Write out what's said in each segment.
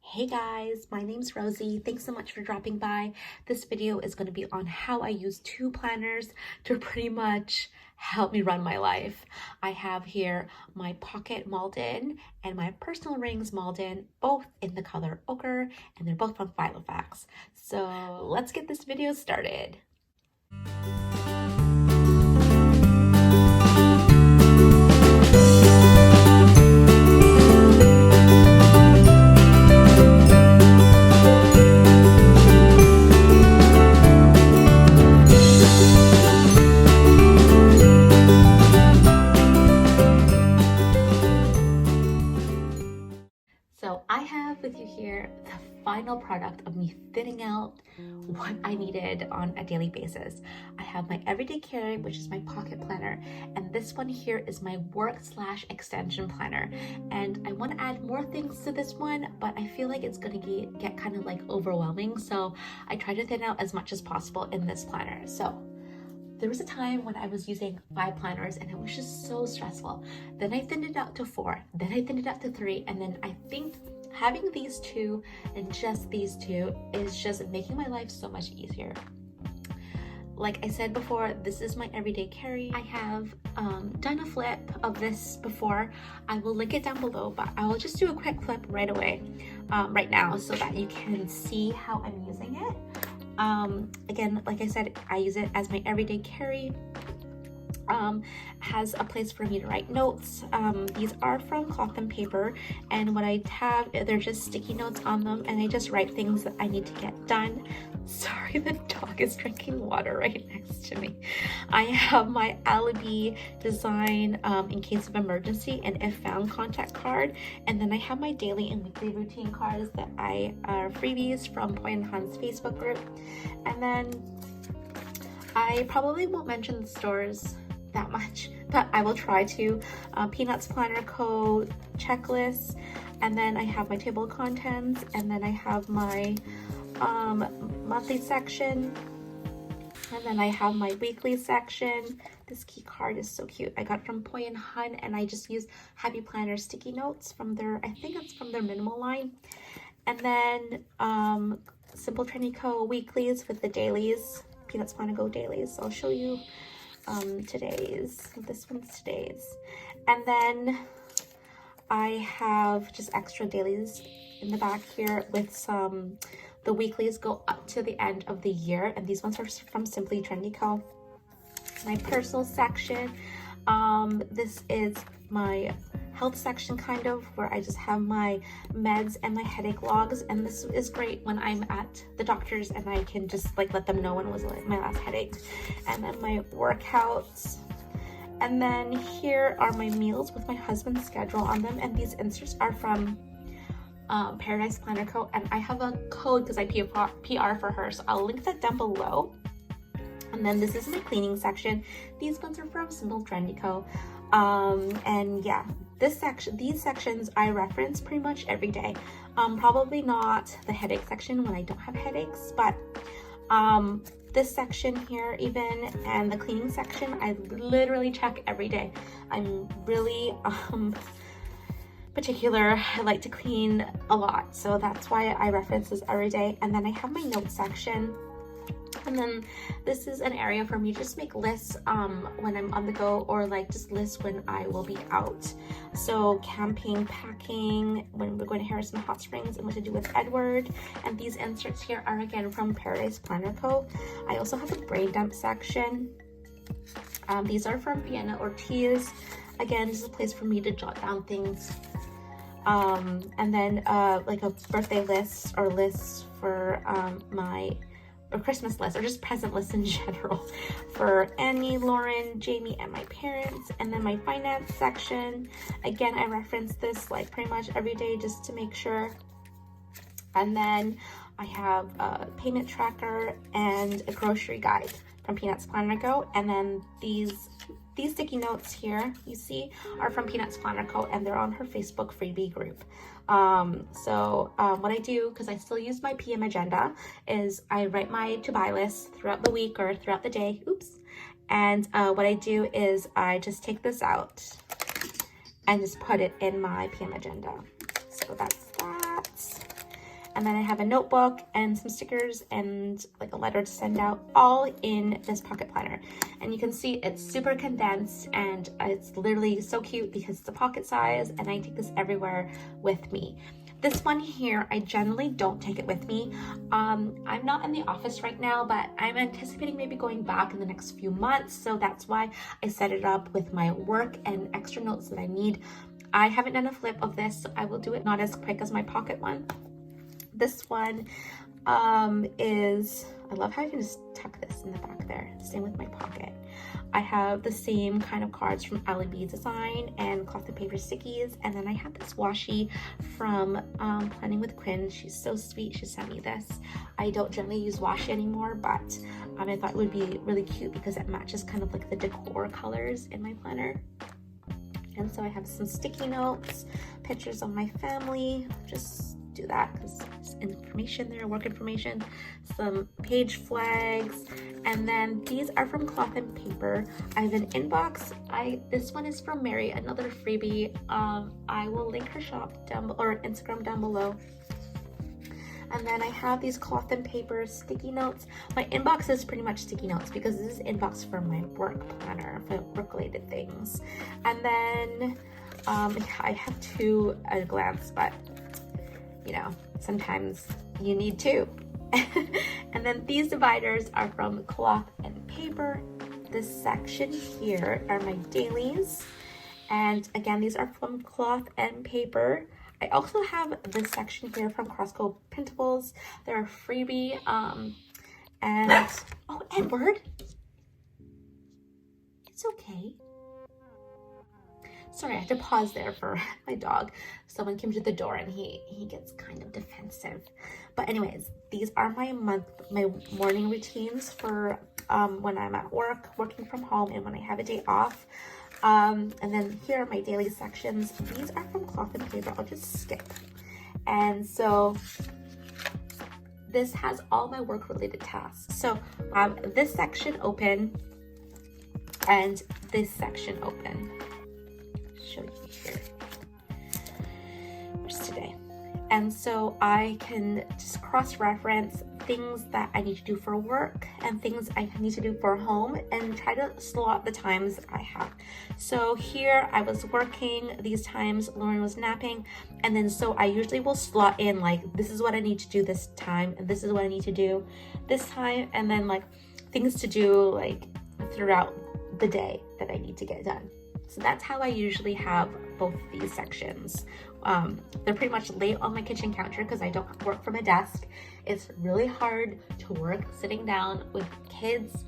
Hey guys, my name's Rosie. Thanks so much for dropping by. This video is going to be on how I use two planners to pretty much help me run my life. I have here my pocket Malden and my personal rings Malden, both in the color ochre, and they're both from Filofax. So let's get this video started. So I have with you here the final product of me thinning out what I needed on a daily basis. I have my everyday carry, which is my pocket planner, and this one here is my work/extension planner. And I want to add more things to this one, but I feel like it's going to get kind of like overwhelming. So I try to thin out as much as possible in this planner. So there was a time when I was using 5 planners and it was just so stressful. Then I thinned it out to 4, then I thinned it out to 3, and then I think having these two and just these two is just making my life so much easier. Like I said before, this is my everyday carry. I have done a flip of this before. I will link it down below, but I will just do a quick flip right away, right now, so that you can see how I'm using it. Again, like I said, I use it as my everyday carry. Has a place for me to write notes. These are from cloth and paper, and what I have, they're just sticky notes on them, and I just write things that I need to get done. Sorry, the dog is drinking water right next to me. I have my Alibi Design in case of emergency and if found contact card, and then I have my daily and weekly routine cards that I are freebies from Poi Hun's Facebook group. And then I probably won't mention the stores that much, but I will try to. Peanutsplannerco checklist, and then I have my table of contents, and then I have my monthly section, and then I have my weekly section. This key card is so cute. I got it from Poi Hun, and I just use Happy Planner sticky notes from their, I think it's from their minimal line. And then simple Trendy Co weeklies with the dailies, Peanutsplannerco dailies. So I'll show you today's. This one's today's. And then I have just extra dailies in the back here with some, the weeklies go up to the end of the year, and these ones are from Simply Trendy Co. My personal section, this is my health section, kind of, where I just have my meds and my headache logs, and this is great when I'm at the doctor's and I can just like let them know when was like my last headache. And then my workouts, and then here are my meals with my husband's schedule on them, and these inserts are from Peanutsplannerco, and I have a code because I PR for her, so I'll link that down below. And then this is my cleaning section. These ones are from Simple Trendy Co. And yeah, these sections I reference pretty much every day. Probably not the headache section when I don't have headaches, but this section here even, and the cleaning section, I literally check every day. I'm really particular. I like to clean a lot, so that's why I reference this every day. And then I have my notes section. And then this is an area for me to just make lists when I'm on the go, or like just lists when I will be out. So camping, packing, when we're going to Harrison Hot Springs, and what to do with Edward. And these inserts here are again from Peanutsplannerco. I also have a brain dump section. These are from Vienna Ortiz. Again, this is a place for me to jot down things. And then like a birthday list or lists for or Christmas list, or just present list in general for Annie, Lauren, Jamie, and my parents. And then my finance section, again, I reference this like pretty much every day just to make sure. And then I have a payment tracker and a grocery guide from Peanutsplannerco. And then these sticky notes here you see are from Peanutsplannerco, and they're on her Facebook freebie group. What I do, because I still use my PM agenda, is I write my to-buy list throughout the week or throughout the day. Oops. And what I do is I just take this out and just put it in my PM agenda. So that's that. And then I have a notebook and some stickers and like a letter to send out, all in this pocket planner. And you can see it's super condensed and it's literally so cute because it's a pocket size and I take this everywhere with me. This one here, I generally don't take it with me. I'm not in the office right now, but I'm anticipating maybe going back in the next few months. So that's why I set it up with my work and extra notes that I need. I haven't done a flip of this, so I will do it not as quick as my pocket one. This one is, I love how I can just tuck this in the back there. Same with my pocket. I have the same kind of cards from Alibi Design and cloth and paper stickies. And then I have this washi from Planning with Quinn. She's so sweet. She sent me this. I don't generally use washi anymore, but I thought it would be really cute because it matches kind of like the decor colors in my planner. And so I have some sticky notes, pictures of my family, just do that because there's information there, work information, some page flags, and then these are from Cloth and Paper. I have an inbox. This one is from Mary, another freebie. I will link her shop down or Instagram down below. And then I have these Cloth and Paper sticky notes. My inbox is pretty much sticky notes because this is inbox for my work planner, for work-related things. And then I have two at a glance, but you know, sometimes you need two. And then these dividers are from Cloth and Paper. This section here are my dailies. And again, these are from Cloth and Paper. I also have this section here from Crossco Printables. They're a freebie. And oh, Edward, it's okay. Sorry, I had to pause there for my dog. Someone came to the door and he gets kind of defensive. But anyways, these are my morning routines for when I'm at work, working from home, and when I have a day off. And then here are my daily sections. These are from Cloth and Paper. I'll just skip. And so this has all my work related tasks. So this section open and this section open. Show you here. Where's today? And so I can just cross-reference things that I need to do for work and things I need to do for home and try to slot the times I have. So here I was working these times, Lauren was napping, and then so I usually will slot in like, this is what I need to do this time and this is what I need to do this time, and then like things to do like throughout the day that I need to get done. So that's how I usually have both these sections. They're pretty much laid on my kitchen counter because I don't work from a desk. It's really hard to work sitting down with kids.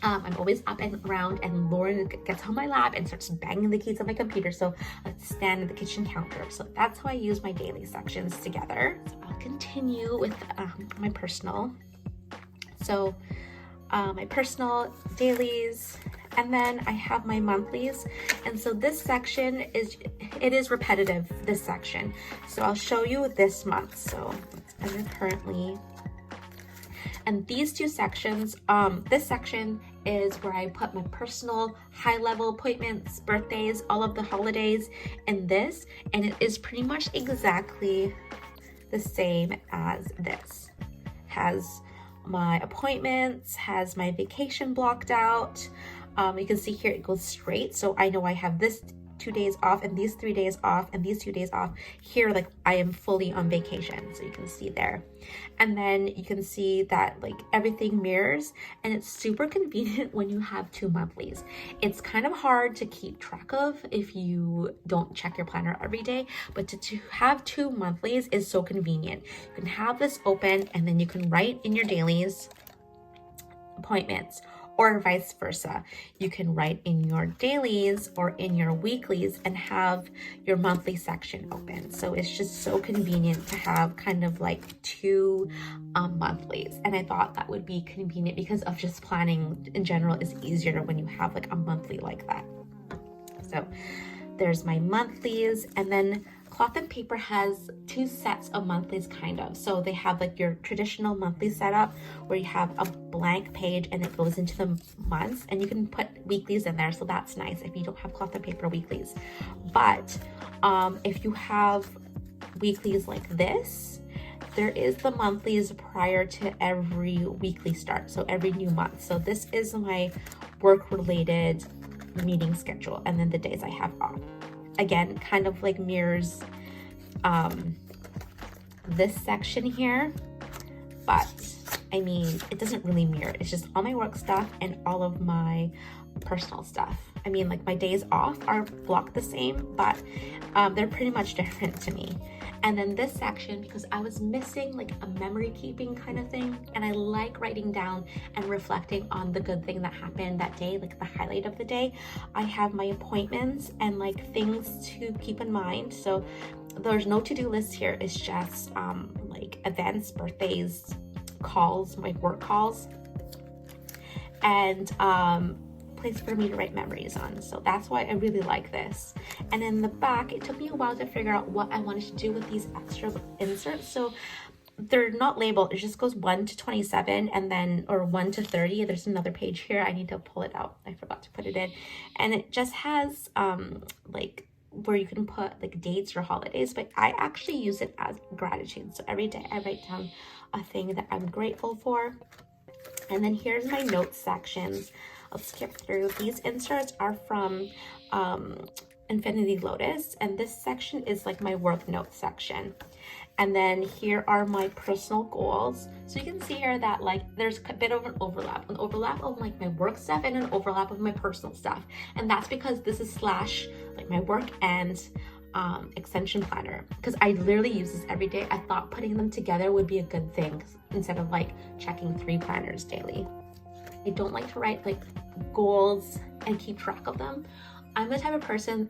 I'm always up and around, and Lauren gets on my lap and starts banging the keys on my computer, so I stand at the kitchen counter. So that's how I use my daily sections together. So I'll continue with my personal. So my personal dailies, and then I have my monthlies. And so this section is repetitive, this section. So I'll show you this month. So it's under currently. And these two sections, this section is where I put my personal high-level appointments, birthdays, all of the holidays in this. And it is pretty much exactly the same as this. Has my appointments, has my vacation blocked out. You can see here it goes straight, so I know I have this 2 days off and these 3 days off and these 2 days off. Here, like, I am fully on vacation, so you can see there. And then you can see that like everything mirrors, and it's super convenient when you have two monthlies. It's kind of hard to keep track of if you don't check your planner every day, but to have two monthlies is so convenient. You can have this open and then you can write in your dailies appointments, or vice versa. You can write in your dailies or in your weeklies and have your monthly section open. So it's just so convenient to have kind of like two monthlies. And I thought that would be convenient because of just planning in general is easier when you have like a monthly like that. So there's my monthlies, and then Cloth and Paper has two sets of monthlies kind of. So they have like your traditional monthly setup where you have a blank page and it goes into the months, and you can put weeklies in there. So that's nice if you don't have Cloth and Paper weeklies. But if you have weeklies like this, there is the monthlies prior to every weekly start, so every new month. So this is my work related meeting schedule, and then the days I have off. Again, kind of like mirrors this section here, but I mean, it doesn't really mirror. It's just all my work stuff and all of my personal stuff. I mean, like my days off are blocked the same, but they're pretty much different to me. And then this section, because I was missing like a memory keeping kind of thing, and I like writing down and reflecting on the good thing that happened that day, like the highlight of the day. I have my appointments and like things to keep in mind. So there's no to-do list here. It's just like events, birthdays, calls, my work calls, and place for me to write memories on. So that's why I really like this. And in the back, it took me a while to figure out what I wanted to do with these extra inserts. So they're not labeled. It just goes 1 to 27 and then, or 1 to 30. There's another page here. I need to pull it out. I forgot to put it in. And it just has like where you can put like dates or holidays, but I actually use it as gratitude. So every day I write down a thing that I'm grateful for. And then here's my notes sections. I'll skip through. These inserts are from Infinity Lotus, and this section is like my work notes section. And then here are my personal goals. So you can see here that like there's a bit of an overlap of like my work stuff and an overlap of my personal stuff. And that's because this is slash like my work and extension planner, because I literally use this every day. I thought putting them together would be a good thing instead of like checking 3 planners daily. I don't like to write like goals and keep track of them. I'm the type of person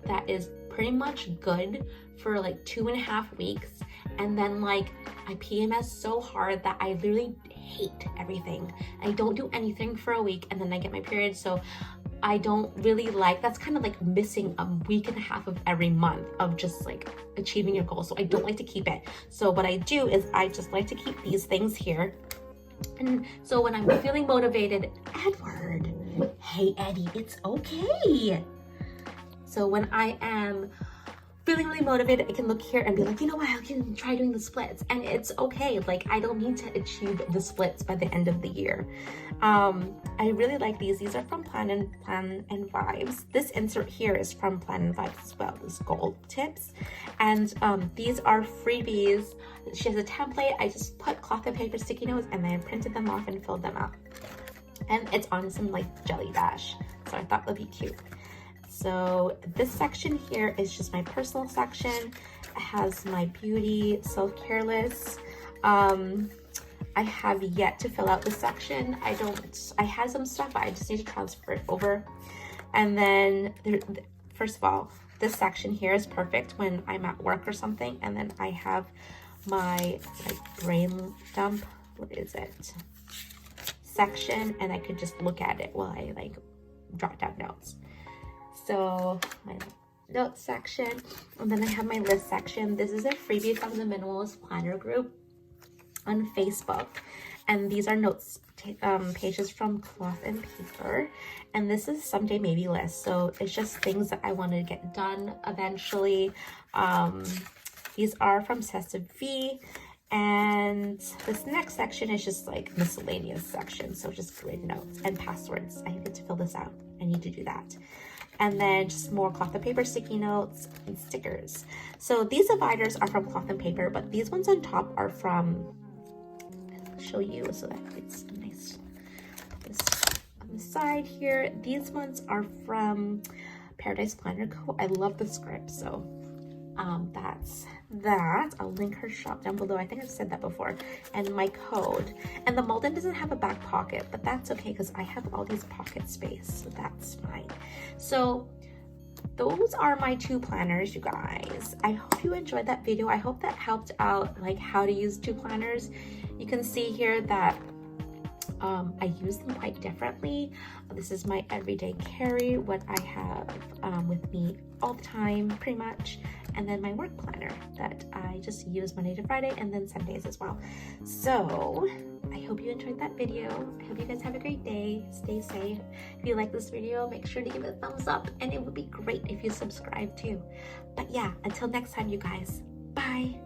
that is pretty much good for like 2.5 weeks, and then like I PMS so hard that I literally hate everything. I don't do anything for a week and then I get my period. So I don't really like, that's kind of like missing a 1.5 weeks of every month of just like achieving your goal. So I don't like to keep it. So what I do is I just like to keep these things here. And so when I'm feeling motivated, Edward, hey Eddie, it's okay. So when I am feeling really motivated, I can look here and be like, you know what, I can try doing the splits, and it's okay. Like I don't need to achieve the splits by the end of the year. I really like these. These are from Plan and Vibes. This insert here is from Plan and Vibes as well. This gold tips, and these are freebies. She has a template. I just put cloth and paper sticky notes and then I printed them off and filled them up. And it's on some like jelly bash, so I thought that'd be cute. So this section here is just my personal section. It has my beauty, self-care list. I have yet to fill out this section. I had some stuff, but I just need to transfer it over. And then, first of all, this section here is perfect when I'm at work or something. And then I have my like brain dump, what is it, section, and I could just look at it while I like jot down notes. So my notes section, and then I have my list section. This is a freebie from the Minimalist Planner group on Facebook, and these are notes pages from Cloth and Paper, and this is someday maybe list. So it's just things that I want to get done eventually. These are from Cessa V, and this next section is just like miscellaneous section, so just grid notes and passwords. I need to fill this out. I need to do that. And then just more cloth and paper sticky notes and stickers. So these dividers are from Cloth and Paper, but these ones on top are from, I'll show you so that it's nice. Put this on the side here. These ones are from Paradise Planner Co. I love the script, so that's that. I'll link her shop down below. I think I've said that before. And my code. And the Malden doesn't have a back pocket, but that's okay because I have all these pocket space, so that's fine. So those are my 2 planners, you guys. I hope you enjoyed that video. I hope that helped out like how to use 2 planners. You can see here that I use them quite differently. This is my everyday carry, what I have with me all the time pretty much, and then my work planner that I just use Monday to Friday and then Sundays as well. So I hope you enjoyed that video. I hope you guys have a great day. Stay safe. If you like this video, make sure to give it a thumbs up, and it would be great if you subscribe too. But yeah, until next time, you guys, bye.